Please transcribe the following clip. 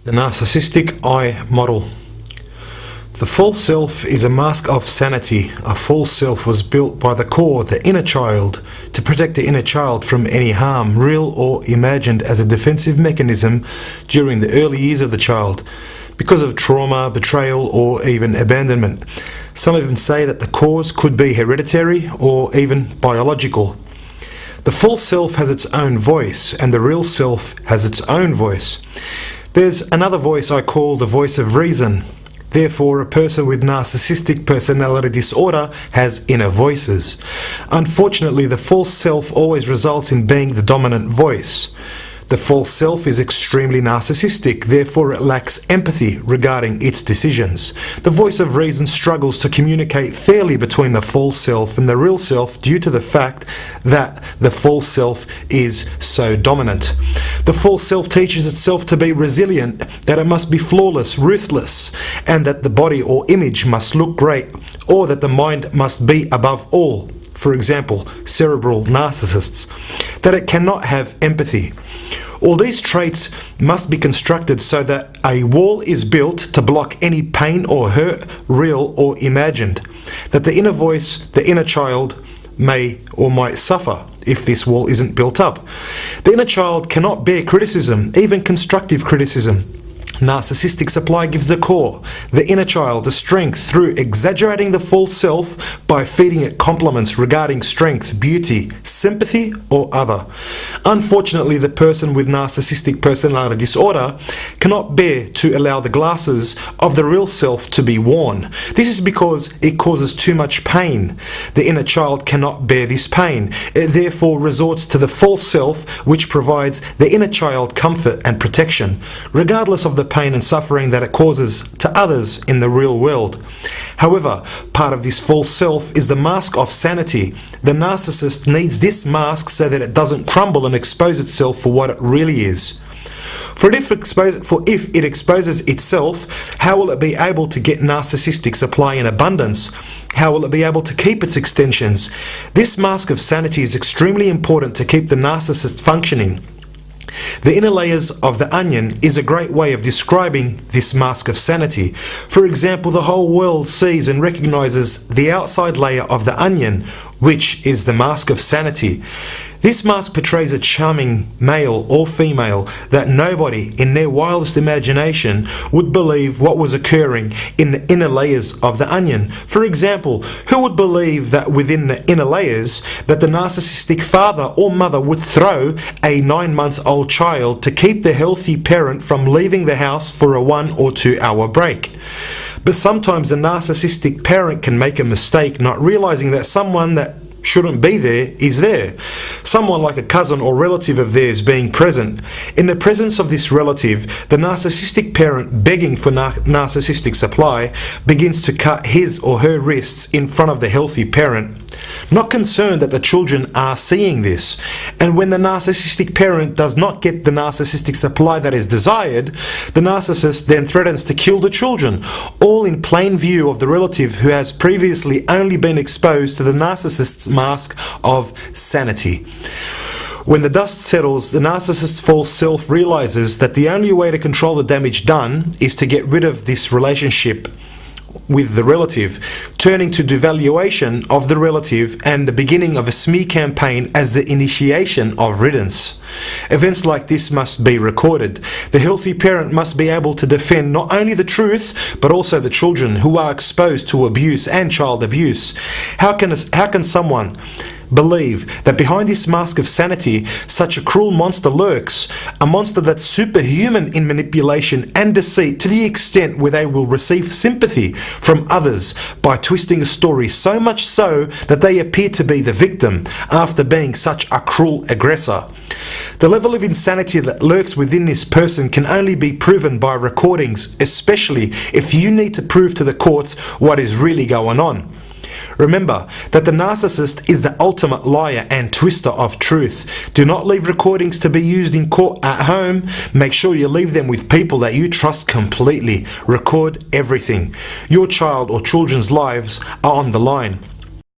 The narcissistic I model. The false self is a mask of sanity. A false self was built by the core, the inner child, to protect the inner child from any harm, real or imagined, as a defensive mechanism during the early years of the child, because of trauma, betrayal, or even abandonment. Some even say that the cause could be hereditary or even biological. The false self has its own voice, and the real self has its own voice. There's another voice I call the voice of reason. Therefore, a person with narcissistic personality disorder has inner voices. Unfortunately, the false self always results in being the dominant voice. The false self is extremely narcissistic, therefore it lacks empathy regarding its decisions. The voice of reason struggles to communicate fairly between the false self and the real self due to the fact that the false self is so dominant. The false self teaches itself to be resilient, that it must be flawless, ruthless, and that the body or image must look great, or that the mind must be above all. For example, cerebral narcissists, that it cannot have empathy. All these traits must be constructed so that a wall is built to block any pain or hurt, real or imagined, that the inner voice, the inner child, may or might suffer if this wall isn't built up. The inner child cannot bear criticism, even constructive criticism. Narcissistic supply gives the core, the inner child, the strength through exaggerating the false self by feeding it compliments regarding strength, beauty, sympathy, or other. Unfortunately, the person with narcissistic personality disorder cannot bear to allow the glasses of the real self to be worn. This is because it causes too much pain. The inner child cannot bear this pain. It therefore resorts to the false self, which provides the inner child comfort and protection, regardless of the pain and suffering that it causes to others in the real world. However, part of this false self is the mask of sanity. The narcissist needs this mask so that it doesn't crumble and expose itself for what it really is. For if it exposes itself, how will it be able to get narcissistic supply in abundance? How will it be able to keep its extensions? This mask of sanity is extremely important to keep the narcissist functioning. The inner layers of the onion is a great way of describing this mask of sanity. For example, the whole world sees and recognizes the outside layer of the onion, which is the mask of sanity. This mask portrays a charming male or female that nobody in their wildest imagination would believe what was occurring in the inner layers of the onion. For example, who would believe that within the inner layers that the narcissistic father or mother would throw a 9-month-old child to keep the healthy parent from leaving the house for a 1 or 2 hour break? But sometimes the narcissistic parent can make a mistake, not realizing that someone that shouldn't be there is there. Someone like a cousin or relative of theirs being present. In the presence of this relative, the narcissistic parent begging for narcissistic supply begins to cut his or her wrists in front of the healthy parent, not concerned that the children are seeing this. And when the narcissistic parent does not get the narcissistic supply that is desired, the narcissist then threatens to kill the children, all in plain view of the relative who has previously only been exposed to the narcissist's mask of sanity. When the dust settles, the narcissist's false self realizes that the only way to control the damage done is to get rid of this relationship with the relative, turning to devaluation of the relative and the beginning of a smear campaign as the initiation of riddance. Events like this must be recorded. The healthy parent must be able to defend not only the truth, but also the children who are exposed to abuse and child abuse. How can someone believe that behind this mask of sanity such a cruel monster lurks, a monster that's superhuman in manipulation and deceit to the extent where they will receive sympathy from others by twisting a story so much so that they appear to be the victim after being such a cruel aggressor? The level of insanity that lurks within this person can only be proven by recordings, especially if you need to prove to the courts what is really going on. Remember that the narcissist is the ultimate liar and twister of truth. Do not leave recordings to be used in court at home. Make sure you leave them with people that you trust completely. Record everything. Your child or children's lives are on the line.